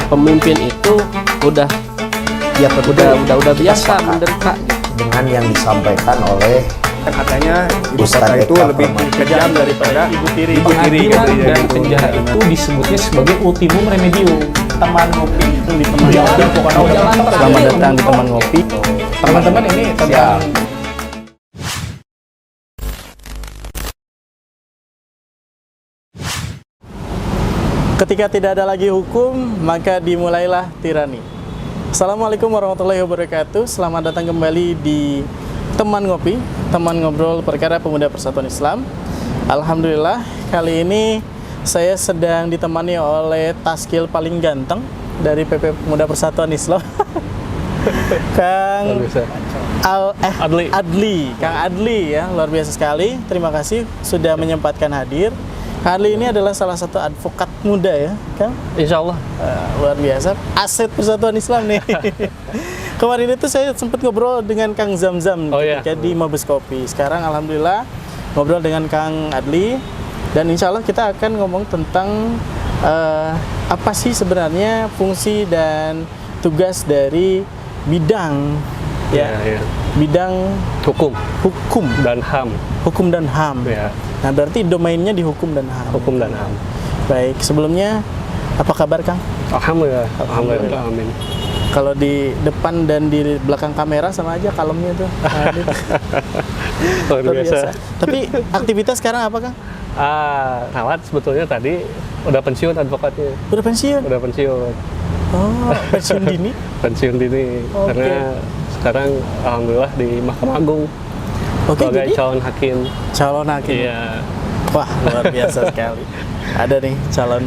pemimpin itu udah Ya tentu udah biasa sepakat menderita. dengan yang disampaikan oleh Katanya ibu Ustadz kota itu Eka lebih Permati. kejam daripada ibu tiri. Pengadilan dan penjara itu disebutnya sebagai ultimum remedium. Teman ngopi itu di teman ngopi. Selamat datang di teman ngopi. Teman-teman ini tentang ketika tidak ada lagi hukum, maka dimulailah tirani. Assalamualaikum warahmatullahi wabarakatuh. Selamat datang kembali di Teman Ngopi, teman ngobrol perkara pemuda Persatuan Islam. Alhamdulillah, kali ini saya sedang ditemani oleh taskil paling ganteng dari PP Pemuda Persatuan Islam. Kang Adli, Kang Adli ya, luar biasa sekali. Terima kasih sudah menyempatkan hadir. Kali ini adalah salah satu advokat muda ya, Kang? Insya Allah. Luar biasa, aset Persatuan Islam nih. Kemarin itu saya sempat ngobrol dengan Kang Zamzam ketika di Mabes Kopi. Sekarang Alhamdulillah ngobrol dengan Kang Adli. Dan insya Allah kita akan ngomong tentang apa sih sebenarnya fungsi dan tugas dari bidang bidang hukum dan HAM. Hukum dan HAM. Ya. Nah, berarti domainnya di hukum dan HAM. Hukum dan HAM. Baik, sebelumnya apa kabar, Kang? Alhamdulillah. Amin. Kalau di depan dan di belakang kamera sama aja kalemnya tuh. Luar biasa. Tapi aktivitas sekarang apa, Kang? Rawat sebetulnya tadi udah pensiun advokatnya. Udah pensiun? Udah pensiun. Oh, pensiun dini? Pensiun dini. Oke. Karena sekarang alhamdulillah di Mahkamah Agung. Oke, sebagai jadi calon hakim. calon hakim. Iya. Wah, luar biasa sekali. Ada nih calon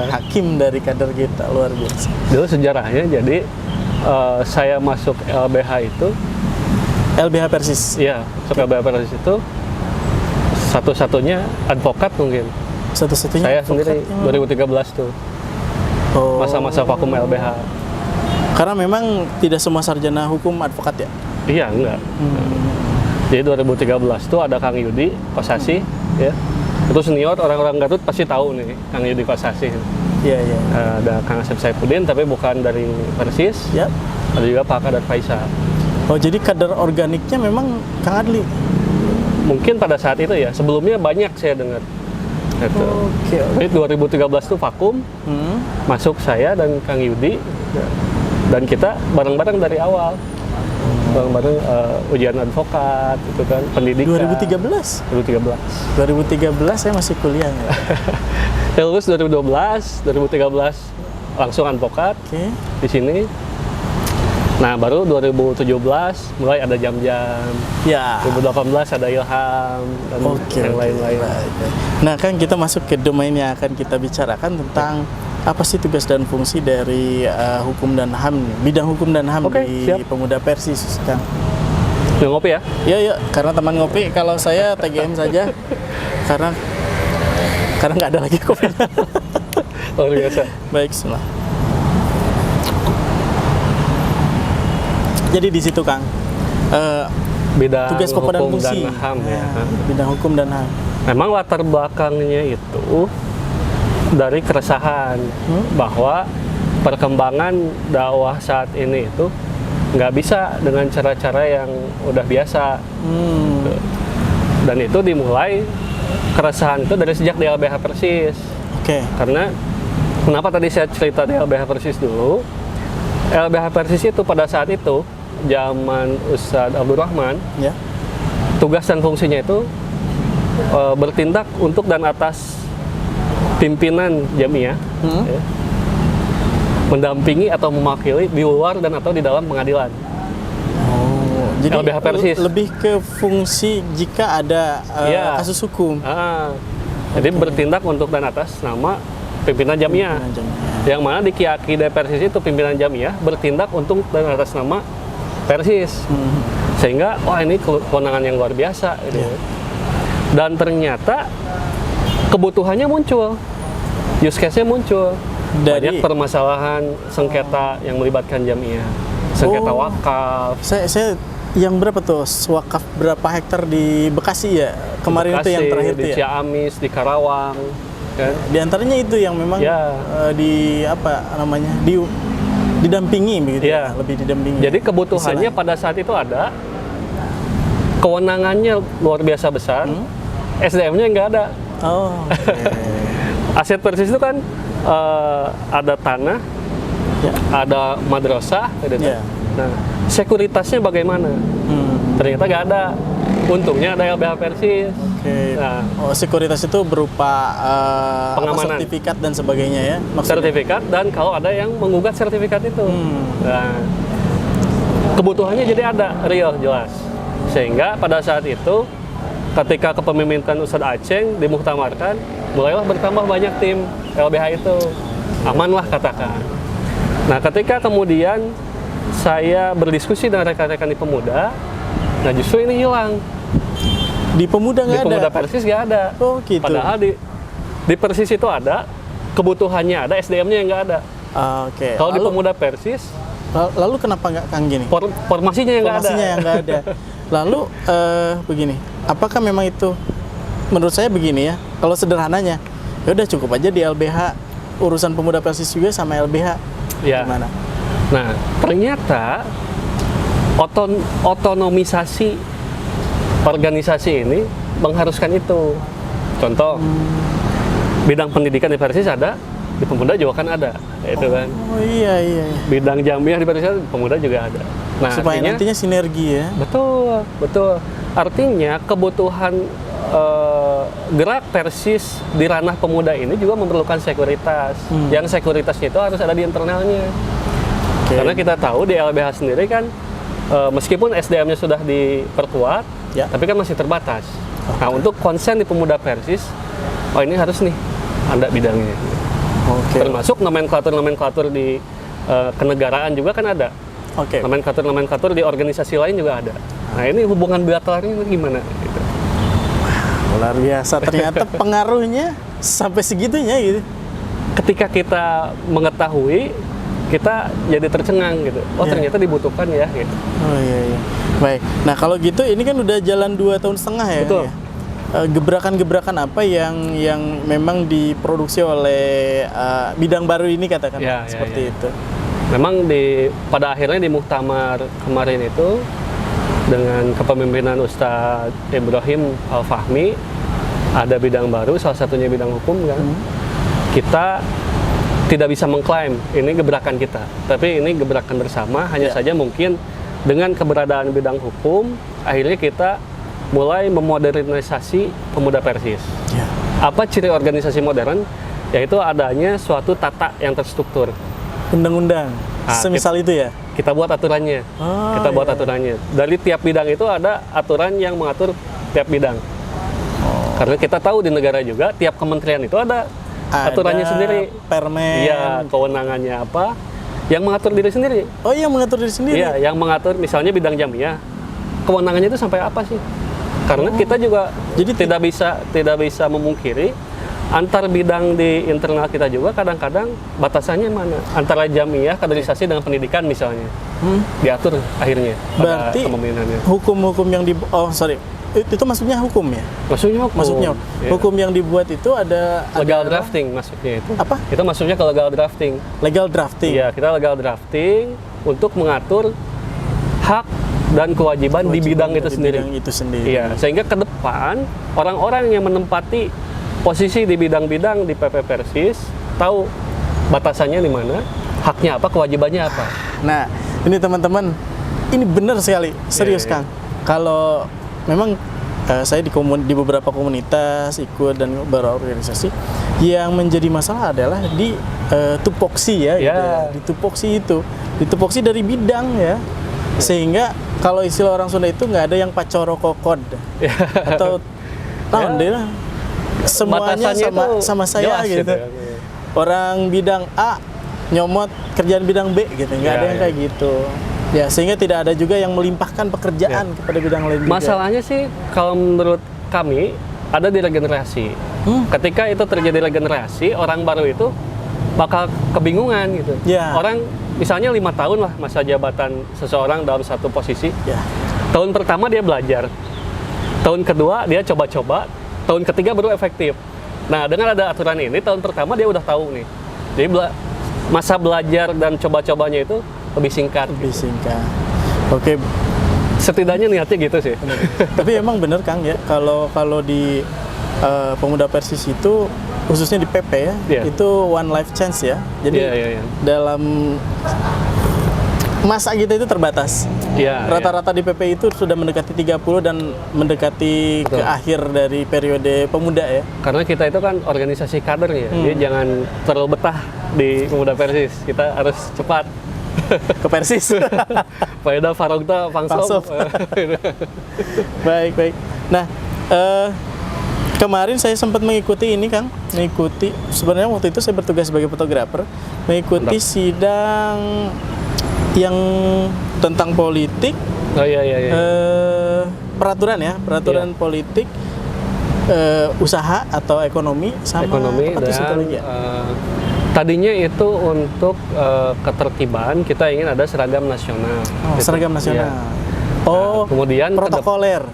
hakim dari kader kita, luar biasa. Dulu sejarahnya jadi saya masuk LBH itu LBH Persis. Iya, masuk LBH Persis itu satu-satunya advokat mungkin. Satu-satunya Saya advokat sendiri yang 2013 tuh. Oh. Masa-masa vakum LBH. Karena memang tidak semua sarjana hukum advokat ya? Iya, enggak. Jadi 2013 tuh ada Kang Yudi Kosasi, ya. Itu senior, orang-orang Garut pasti tahu nih Kang Yudi Kosasi. Iya, iya. Ada Kang Asep Saifuddin, tapi bukan dari Persis. Ya. Ada juga Pak Kadar Faisal. Oh, jadi kader organiknya memang Kang Adli? Mungkin pada saat itu ya, sebelumnya banyak saya dengar. Gitu. Oke. Jadi 2013 tuh vakum, masuk saya dan Kang Yudi, dan kita bareng-bareng dari awal. Bareng-bareng ujian advokat, itu kan, pendidikan. 2013? 2013. 2013 saya masih kuliah ya? Saya lulus 2012, 2013 langsung advokat di sini. Nah, baru 2017 mulai ada jam-jam. Ya. 2018 ada Ilham dan yang lain-lain. Nah, kan kita masuk ke domain yang akan kita bicarakan tentang apa sih tugas dan fungsi dari hukum dan HAM, bidang hukum dan HAM di Pemuda Persis, Kang. Yang ngopi ya? Iya, karena teman ngopi. Kalau saya TGM saja, karena nggak ada lagi kopi. Luar biasa. Baik, bismillah. Jadi di situ, Kang, bidang tugas pokok dan hukum fungsi dan HAM ya. Bidang hukum dan HAM. Memang latar belakangnya itu dari keresahan bahwa perkembangan dakwah saat ini itu nggak bisa dengan cara-cara yang udah biasa. Dan itu dimulai keresahan itu dari sejak di LBH Persis. Oke. Karena kenapa tadi saya cerita di LBH Persis dulu? LBH Persis itu pada saat itu zaman Ustadz Abdurrahman, ya. Tugas dan fungsinya itu bertindak untuk dan atas pimpinan jamiah, ya, mendampingi atau mewakili di luar dan atau di dalam pengadilan. Oh, jadi LBH Persis lebih ke fungsi jika ada kasus hukum. Jadi bertindak untuk dan atas nama pimpinan jamiah. Yang mana di Kiaki Persis itu pimpinan jamiah bertindak untuk dan atas nama Persis. Sehingga ini kewenangan yang luar biasa gitu. Dan ternyata kebutuhannya muncul, use case-nya muncul. Banyak permasalahan sengketa yang melibatkan jamiah, sengketa wakaf. Saya yang berapa tuh wakaf berapa hektar di Bekasi ya? Kemarin Bekasi, itu yang terakhir di tuh ya? Ciamis, di Karawang. kan. Di antaranya itu yang memang Ya. didampingi begitu Ya. lebih didampingi. Jadi kebutuhannya pada saat itu ada, kewenangannya luar biasa besar, SDM-nya nggak ada. Oh. Aset Persis itu kan ada tanah, Ya. ada madrasah, gitu. Ya. Nah, sekuritasnya bagaimana? Ternyata nggak ada. Untungnya ada LBH Persis. Oke. Nah. Oh, sekuritas itu berupa Pengamanan. sertifikat dan sebagainya ya. Maksudnya. Sertifikat, dan kalau ada yang menggugat sertifikat itu. Nah, kebutuhannya jadi ada, real, jelas. Sehingga pada saat itu, ketika kepemimpinan Ustadz Aceng dimuktamarkan, mulailah bertambah banyak tim LBH itu. Aman lah katakan. Nah, ketika kemudian saya berdiskusi dengan rekan-rekan di Pemuda, nah justru ini hilang. Di Pemuda Di nggak ada. Pemuda Persis nggak ada. Oh gitu. Padahal di Persis itu ada, kebutuhannya ada, SDM-nya yang nggak ada. Oke. Kalau di Pemuda Persis, Lalu kenapa nggak Kang gini? formasinya yang nggak ada. Formasinya yang nggak ada. Lalu begini, apakah memang itu? Menurut saya begini ya, kalau sederhananya, ya udah cukup aja di LBH urusan Pemuda Persis juga sama LBH. Ya. Gimana? Nah, ternyata otonomisasi organisasi ini mengharuskan itu. Contoh, bidang pendidikan di Persis ada, di Pemuda juga kan ada, itu kan. Oh iya. Bidang Jamiah di Persis, Pemuda juga ada. Nah, Supaya artinya, nantinya sinergi ya. betul. Artinya kebutuhan gerak Persis di ranah pemuda ini juga memerlukan sekuritas. Yang sekuritasnya itu harus ada di internalnya. Oke. Karena kita tahu di LBH sendiri kan, meskipun SDM-nya sudah diperkuat, Ya. tapi kan masih terbatas. Nah, untuk konsen di Pemuda Persis, oh ini harus nih ada bidangnya. Oke. Termasuk nomenklatur di kenegaraan juga kan ada. Oke. Nomenklatur di organisasi lain juga ada. Nah, ini hubungan bilateralnya gimana? Gitu. Luar biasa. Ternyata pengaruhnya sampai segitunya gitu. Ketika kita mengetahui, kita jadi tercengang gitu. Oh, Ya. ternyata dibutuhkan ya gitu. Oh iya. Baik. Nah kalau gitu ini kan udah jalan 2,5 tahun ya. Betul. Ya? Gebrakan-gebrakan apa yang memang diproduksi oleh bidang baru ini katakan Ya, seperti ya. itu. Memang pada akhirnya di muktamar kemarin itu, dengan kepemimpinan Ustadz Ibrahim Al-Fahmi, ada bidang baru, salah satunya bidang hukum kan. Kita tidak bisa mengklaim ini gebrakan kita, tapi ini gebrakan bersama. Hanya saja mungkin dengan keberadaan bidang hukum, akhirnya kita mulai memodernisasi Pemuda Persis. Ya. Apa ciri organisasi modern? Yaitu adanya suatu tata yang terstruktur. Undang-undang. Semisal itu ya. Kita buat aturannya. Oh, Kita buat iya. aturannya. Dari tiap bidang itu ada aturan yang mengatur tiap bidang. Karena kita tahu di negara juga tiap kementerian itu ada aturannya sendiri. Permen. Iya, kewenangannya apa? Yang mengatur diri sendiri. Oh iya, mengatur diri sendiri. Iya, yang mengatur misalnya bidang jamiah. Kewenangannya itu sampai apa sih? Karena kita juga Jadi tidak bisa memungkiri antar bidang di internal kita juga kadang-kadang batasannya mana? Antara jamiah, kaderisasi dengan pendidikan misalnya. Diatur akhirnya pada Berarti kepemimpinannya. hukum-hukum yang itu maksudnya hukum ya? Maksudnya hukum. Maksudnya Iya. hukum yang dibuat itu ada Legal ada drafting maksudnya itu. Apa? Itu maksudnya ke legal drafting. legal drafting. Iya, kita legal drafting untuk mengatur hak dan kewajiban di bidang itu di sendiri. bidang itu sendiri. Iya, sehingga ke depan orang-orang yang menempati posisi di bidang-bidang di PP Persis tahu batasannya di mana, haknya apa, kewajibannya apa. Nah, ini teman-teman, ini benar sekali, serius Iya. Kang. Kalau memang saya di beberapa komunitas ikut dan beberapa organisasi, yang menjadi masalah adalah di tupoksi ya, gitu ya. Di tupoksi dari bidang ya, sehingga kalau istilah orang Sunda itu nggak ada yang pacoro kokod atau tahun deh semuanya Batasannya itu sama saya jelas gitu. ya. Orang bidang A nyomot kerjaan bidang B gitu, nggak ada yang kayak gitu. Ya, sehingga tidak ada juga yang melimpahkan pekerjaan kepada bidang lain juga. Masalahnya sih kalau menurut kami ada di regenerasi. Ketika itu terjadi regenerasi, orang baru itu bakal kebingungan gitu. Ya. Orang misalnya 5 tahun lah masa jabatan seseorang dalam satu posisi. Ya. Tahun pertama dia belajar, tahun kedua dia coba-coba, tahun ketiga baru efektif. Nah, dengan ada aturan ini, tahun pertama dia udah tahu nih. Jadi masa belajar dan coba-cobanya itu lebih singkat. Lebih singkat. Oke. Setidaknya niatnya gitu sih. Tapi emang bener Kang ya, kalau di Pemuda Persis itu khususnya di PP ya, itu one life chance ya. Jadi dalam masa kita itu terbatas. Rata-rata di PP itu sudah mendekati 30 dan mendekati ke akhir dari periode pemuda ya. Karena kita itu kan organisasi kader ya, jadi jangan terlalu betah di Pemuda Persis. Kita harus cepat ke Persis. Faedah Farogta Pangsob. Baik. Nah, kemarin saya sempat mengikuti ini Kang, sebenarnya waktu itu saya bertugas sebagai fotografer, mengikuti sidang yang tentang politik. Peraturan politik, usaha atau ekonomi sama apa tuh satu lagi ya? Tadinya itu untuk ketertiban, kita ingin ada seragam nasional. Gitu. Seragam nasional. Kemudian protokoler.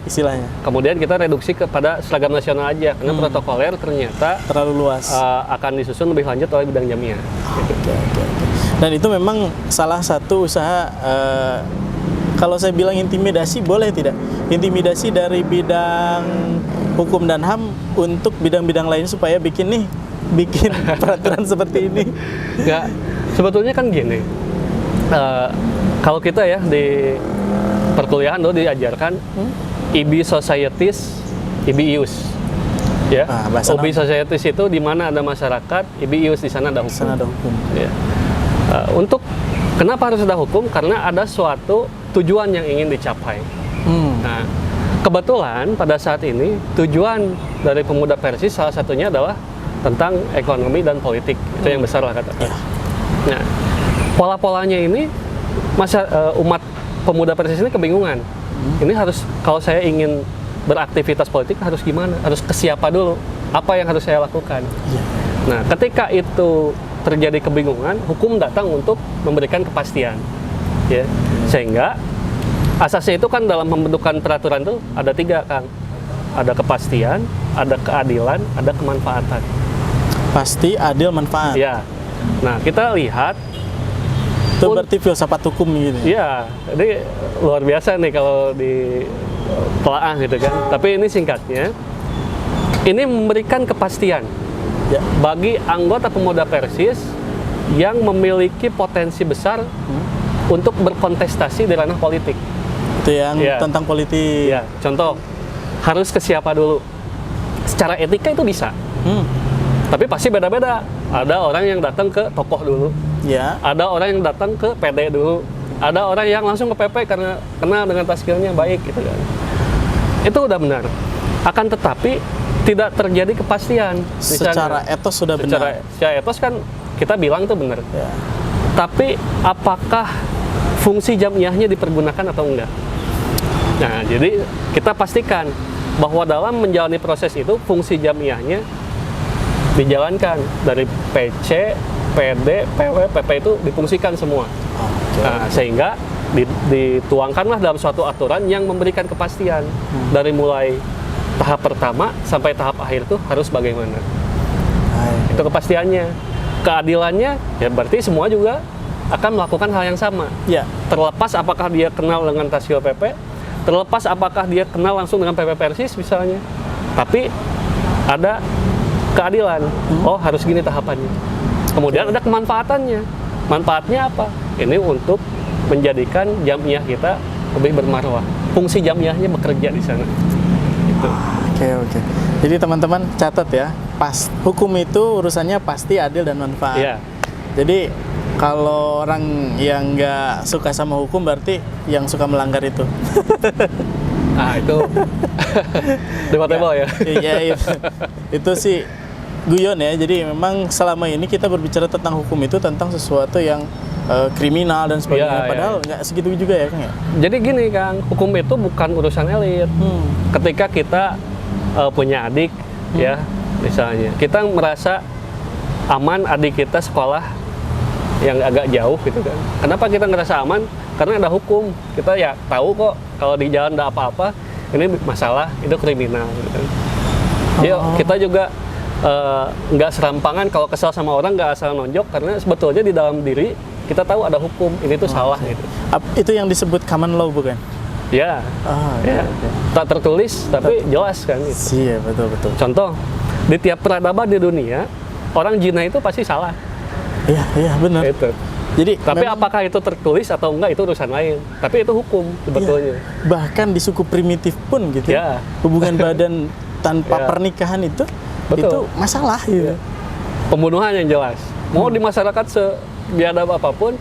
Istilahnya. Kemudian kita reduksi kepada seragam nasional aja, karena protokoler ternyata terlalu luas. Akan disusun lebih lanjut oleh bidang jamiah. Oke. Dan itu memang salah satu usaha, kalau saya bilang intimidasi boleh tidak? Intimidasi dari bidang hukum dan HAM untuk bidang-bidang lain supaya bikin peraturan seperti ini. Enggak, sebetulnya kan gini, kalau kita ya di perkuliahan dulu diajarkan IB Societies, IB-IUS. Ya, IB Societies itu di mana ada masyarakat, IB-IUS di sana ada hukum. Ya. Untuk kenapa harus ada hukum? Karena ada suatu tujuan yang ingin dicapai. Nah, kebetulan pada saat ini tujuan dari Pemuda Persis salah satunya adalah tentang ekonomi dan politik. Itu yang besar lah katakan. Nah, pola-polanya ini umat Pemuda Persis ini kebingungan. Ini harus, kalau saya ingin beraktivitas politik harus gimana? Harus ke siapa dulu? Apa yang harus saya lakukan? Nah, ketika itu terjadi kebingungan, hukum datang untuk memberikan kepastian. Ya. Sehingga asasnya itu kan dalam pembentukan peraturan itu ada 3, Kang. Ada kepastian, ada keadilan, ada kemanfaatan. Pasti, adil, manfaat. Ya. Nah, kita lihat itu berarti filsafat hukum gitu. Iya, jadi luar biasa nih kalau di telaah gitu kan. Tapi ini singkatnya, ini memberikan kepastian bagi anggota Pemuda Persis yang memiliki potensi besar untuk berkontestasi di ranah politik. Itu yang tentang politik. Ya, contoh, harus ke siapa dulu? Secara etika itu bisa. Tapi pasti beda-beda. Ada orang yang datang ke tokoh dulu. Ada orang yang datang ke PD dulu. Ada orang yang langsung ke PP karena kenal dengan taskilnya baik gitu kan. Itu udah benar. Akan tetapi tidak terjadi kepastian. Secara etos sudah benar. Secara etos kan kita bilang tuh benar. Tapi apakah fungsi jamiahnya dipergunakan atau enggak? Nah, jadi kita pastikan bahwa dalam menjalani proses itu fungsi jamiahnya dijalankan dari PC, PD, PW, PP itu difungsikan semua. Nah, sehingga dituangkanlah dalam suatu aturan yang memberikan kepastian dari mulai tahap pertama sampai tahap akhir itu harus bagaimana. Itu kepastiannya. Keadilannya ya berarti semua juga akan melakukan hal yang sama. Terlepas apakah dia kenal dengan Tasyo PP, terlepas apakah dia kenal langsung dengan PP Persis misalnya. Tapi ada keadilan. Oh, harus gini tahapannya. Kemudian ada kemanfaatannya. Manfaatnya apa? Ini untuk menjadikan jamiah kita lebih bermarwah. Fungsi jamiahnya bekerja di sana. Gitu. Oke. Jadi teman-teman catat ya, hukum itu urusannya pasti adil dan manfaat. Jadi kalau orang yang nggak suka sama hukum berarti yang suka melanggar itu. Itu debatable ya. Iya. Itu sih guyon ya. Jadi memang selama ini kita berbicara tentang hukum itu tentang sesuatu yang kriminal dan sebagainya. Padahal nggak segitu juga ya, Kang ya. Jadi gini, Kang, hukum itu bukan urusan elit. Ketika kita punya adik, ya, misalnya, kita merasa aman adik kita sekolah yang agak jauh gitu kan. Kenapa kita ngerasa aman? Karena ada hukum. Kita ya tahu kok kalau di jalan ada apa-apa, ini masalah, itu kriminal gitu kan. Kita juga nggak serampangan kalau kesal sama orang nggak asal nonjok, karena sebetulnya di dalam diri kita tahu ada hukum ini tuh salah gitu. Itu yang disebut common law bukan? Ya, tak tertulis tapi jelas kan gitu. Iya, betul. Contoh, di tiap peradaban di dunia orang zina itu pasti salah. Iya, benar. Itu. Jadi tapi apakah itu tertulis atau enggak itu urusan lain. Tapi itu hukum sebetulnya. Bahkan di suku primitif pun gitu. Hubungan badan tanpa pernikahan itu masalah gitu. Pembunuhan yang jelas. Mau di masyarakat sebiadab apapun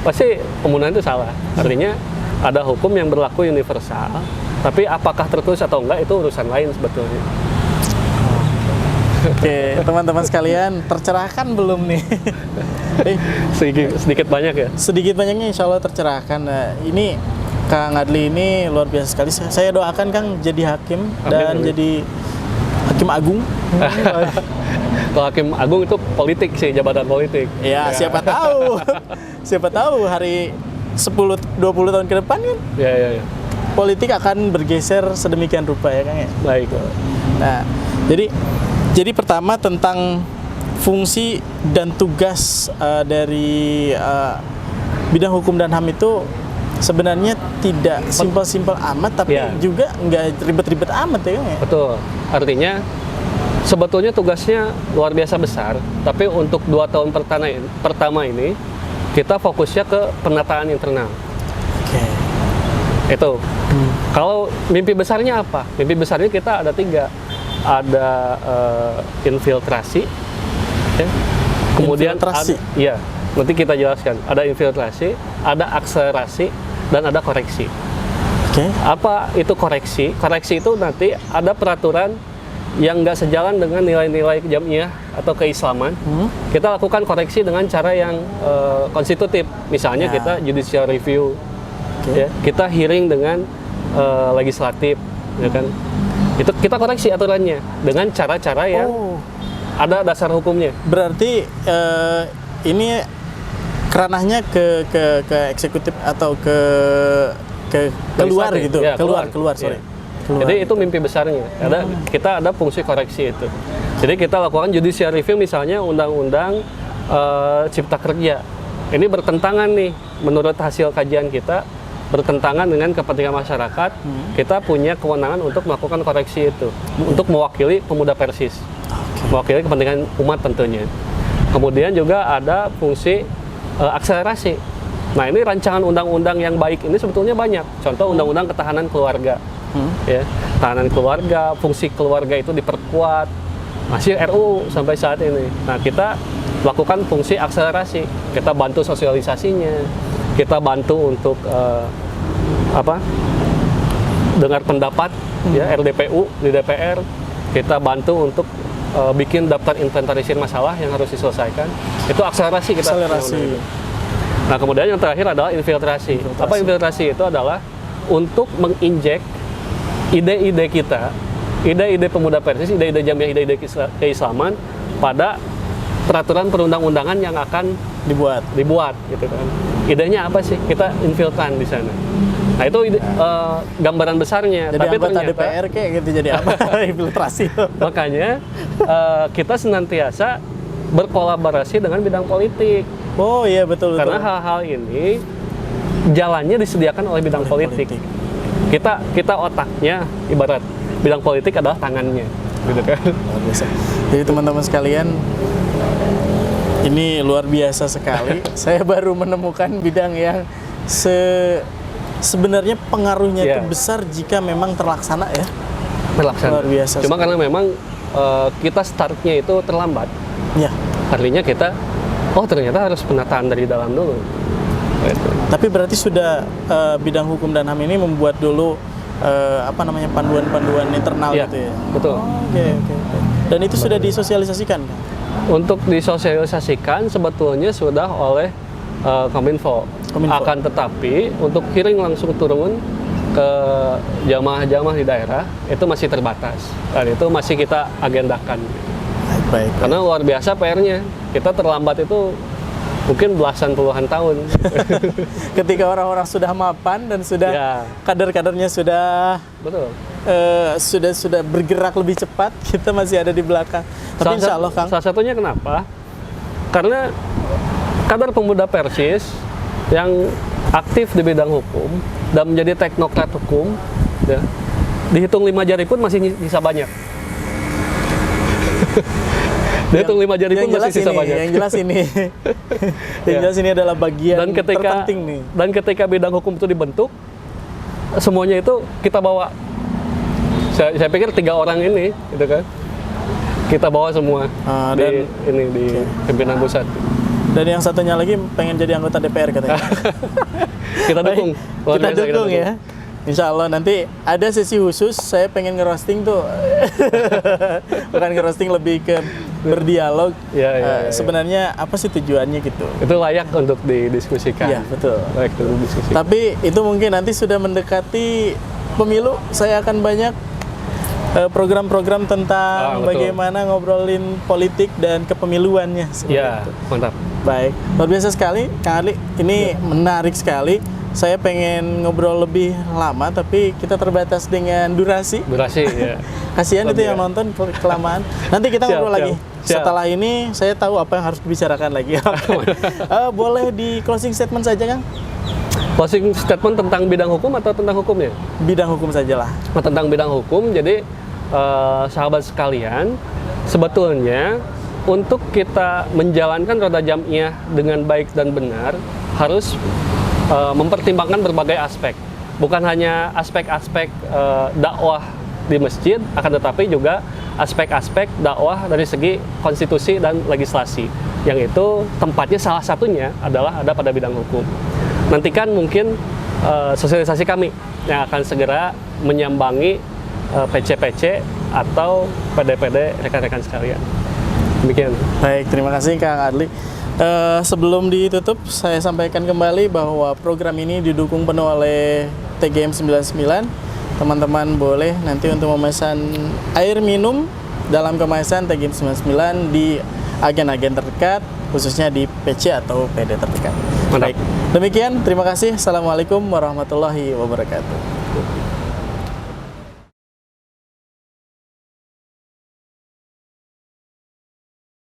pasti pembunuhan itu salah. Artinya ada hukum yang berlaku universal. Tapi apakah tertulis atau enggak itu urusan lain sebetulnya. Oke, teman-teman sekalian, tercerahkan belum nih? Sedikit banyak ya? Sedikit banyaknya insya Allah tercerahkan. Nah, ini Kang Adli ini luar biasa sekali. Saya doakan Kang jadi hakim dan jadi hakim agung. Kalau hakim agung itu politik sih, jabatan politik. Ya, siapa tahu. Siapa tahu hari 10-20 tahun ke depan kan? Ya. Politik akan bergeser sedemikian rupa ya Kang ya? Baik. Nah, jadi pertama tentang fungsi dan tugas dari bidang hukum dan HAM itu sebenarnya tidak simpel-simpel amat, tapi juga nggak ribet-ribet amat ya Kang ya? Betul. Artinya sebetulnya tugasnya luar biasa besar, tapi untuk 2 tahun pertama ini kita fokusnya ke penataan internal. Itu. Kalau mimpi besarnya apa? Mimpi besarnya kita ada 3. Ada infiltrasi, ya. Kemudian infiltrasi. Nanti kita jelaskan. Ada infiltrasi, ada akselerasi, dan ada koreksi. Apa itu koreksi? Koreksi itu nanti ada peraturan yang nggak sejalan dengan nilai-nilai jamiah atau keislaman. Kita lakukan koreksi dengan cara yang konstitutif. Misalnya kita judicial review, ya. Kita hearing dengan legislatif, ya kan? Itu kita koreksi aturannya dengan cara-cara yang ada dasar hukumnya. Berarti ini keranahnya ke eksekutif atau ke keluar gitu. Ya, keluar. Sorry. Jadi itu mimpi besarnya. Kita ada fungsi koreksi itu. Jadi kita lakukan judicial review misalnya undang-undang Cipta Kerja. Ini bertentangan nih menurut hasil kajian kita, bertentangan dengan kepentingan masyarakat. Kita punya kewenangan untuk melakukan koreksi itu, untuk mewakili pemuda Persis, mewakili kepentingan umat tentunya. Kemudian juga ada fungsi akselerasi. Nah, ini rancangan undang-undang yang baik ini sebetulnya banyak. Contoh undang-undang ketahanan keluarga, ya, tahanan keluarga, fungsi keluarga itu diperkuat, masih RUU sampai saat ini. Nah, kita lakukan fungsi akselerasi, kita bantu sosialisasinya, kita bantu untuk dengar pendapat, ya, RDPU di DPR, kita bantu untuk bikin daftar inventarisir masalah yang harus diselesaikan. Itu akselerasi kita. Nah, kemudian yang terakhir adalah infiltrasi. Apa infiltrasi? Itu adalah untuk menginjek ide-ide kita, ide-ide pemuda Persis, ide-ide jamiah, ide-ide keislaman pada peraturan perundang-undangan yang akan dibuat gitu kan. Idenya apa sih? Kita infiltran di sana. Nah, itu gambaran besarnya. Jadi tapi anggota ternyata DPR kayak gitu, jadi apa? Infiltrasi. Makanya kita senantiasa berkolaborasi dengan bidang politik. Oh iya, betul. Karena hal-hal ini jalannya disediakan oleh bidang politik. Kita otaknya, ibarat bidang politik adalah tangannya, gitu kan. Luar biasa. Jadi teman-teman sekalian, ini luar biasa sekali. Saya baru menemukan bidang yang sebenarnya pengaruhnya itu besar jika memang terlaksana ya. Luar biasa. Cuma karena memang kita startnya itu terlambat. Ya. Artinya kita, ternyata harus penataan dari dalam dulu. Gitu. Tapi berarti sudah bidang hukum dan HAM ini membuat dulu panduan-panduan internal gitu ya. Betul. Oke. Dan itu sudah disosialisasikan kan? Untuk disosialisasikan sebetulnya sudah oleh Kominfo. Akan tetapi untuk hearing langsung turun ke jamaah-jamaah di daerah itu masih terbatas. Dan itu masih kita agendakan. Baik. Karena luar biasa PR-nya. Kita terlambat itu mungkin belasan puluhan tahun. Ketika orang-orang sudah mapan dan sudah kader-kadernya sudah sudah bergerak lebih cepat, kita masih ada di belakang. Tapi insya Allah, Kang. Salah satunya kenapa? Karena kadar pemuda Persis yang aktif di bidang hukum dan menjadi teknokrat hukum, ya, dihitung 5 jari pun masih sisa banyak. Dihitung 5 jari pun masih sisa banyak. Yang jelas ini, yang jelas ini adalah bagian terpenting nih. Dan ketika bidang hukum itu dibentuk, semuanya itu kita bawa. Saya pikir 3 orang ini, gitu kan, kita bawa semua di pimpinan pusat. Dan yang satunya lagi pengen jadi anggota DPR katanya. Kita dukung. Kita dukung ya. Insya Allah nanti ada sesi khusus, saya pengen ngerosting tuh. Bukan ngerosting, lebih ke berdialog. Ya. Sebenarnya apa sih tujuannya gitu. Itu layak untuk didiskusikan. Iya, betul. Layak untuk didiskusikan. Tapi itu mungkin nanti sudah mendekati pemilu, saya akan banyak program-program tentang bagaimana ngobrolin politik dan kepemiluannya. Iya, mantap. Baik, luar biasa sekali, Kang Adli. Ini menarik sekali. Saya pengen ngobrol lebih lama, tapi kita terbatas dengan durasi. Durasi, ya. Kasihan itu yang nonton kelamaan. Nanti kita ngobrol lagi. Siap. Setelah ini, saya tahu apa yang harus dibicarakan lagi. Boleh di closing statement saja, Kang? Closing statement tentang bidang hukum atau tentang hukumnya? Bidang hukum sajalah. Tentang bidang hukum, jadi sahabat sekalian, sebetulnya untuk kita menjalankan roda jamiah dengan baik dan benar, harus mempertimbangkan berbagai aspek. Bukan hanya aspek-aspek dakwah di masjid, akan tetapi juga aspek-aspek dakwah dari segi konstitusi dan legislasi. Yang itu tempatnya salah satunya adalah ada pada bidang hukum. Nantikan mungkin sosialisasi kami yang akan segera menyambangi PC-PC atau PD-PD rekan-rekan sekalian. Demikian. Baik, terima kasih Kang Adli. Sebelum ditutup, saya sampaikan kembali bahwa program ini didukung penuh oleh TGM 99. Teman-teman boleh nanti untuk memesan air minum dalam kemasan TGM 99 di agen-agen terdekat, khususnya di PC atau PD terdekat. Mantap. Baik, demikian. Terima kasih. Assalamualaikum warahmatullahi wabarakatuh.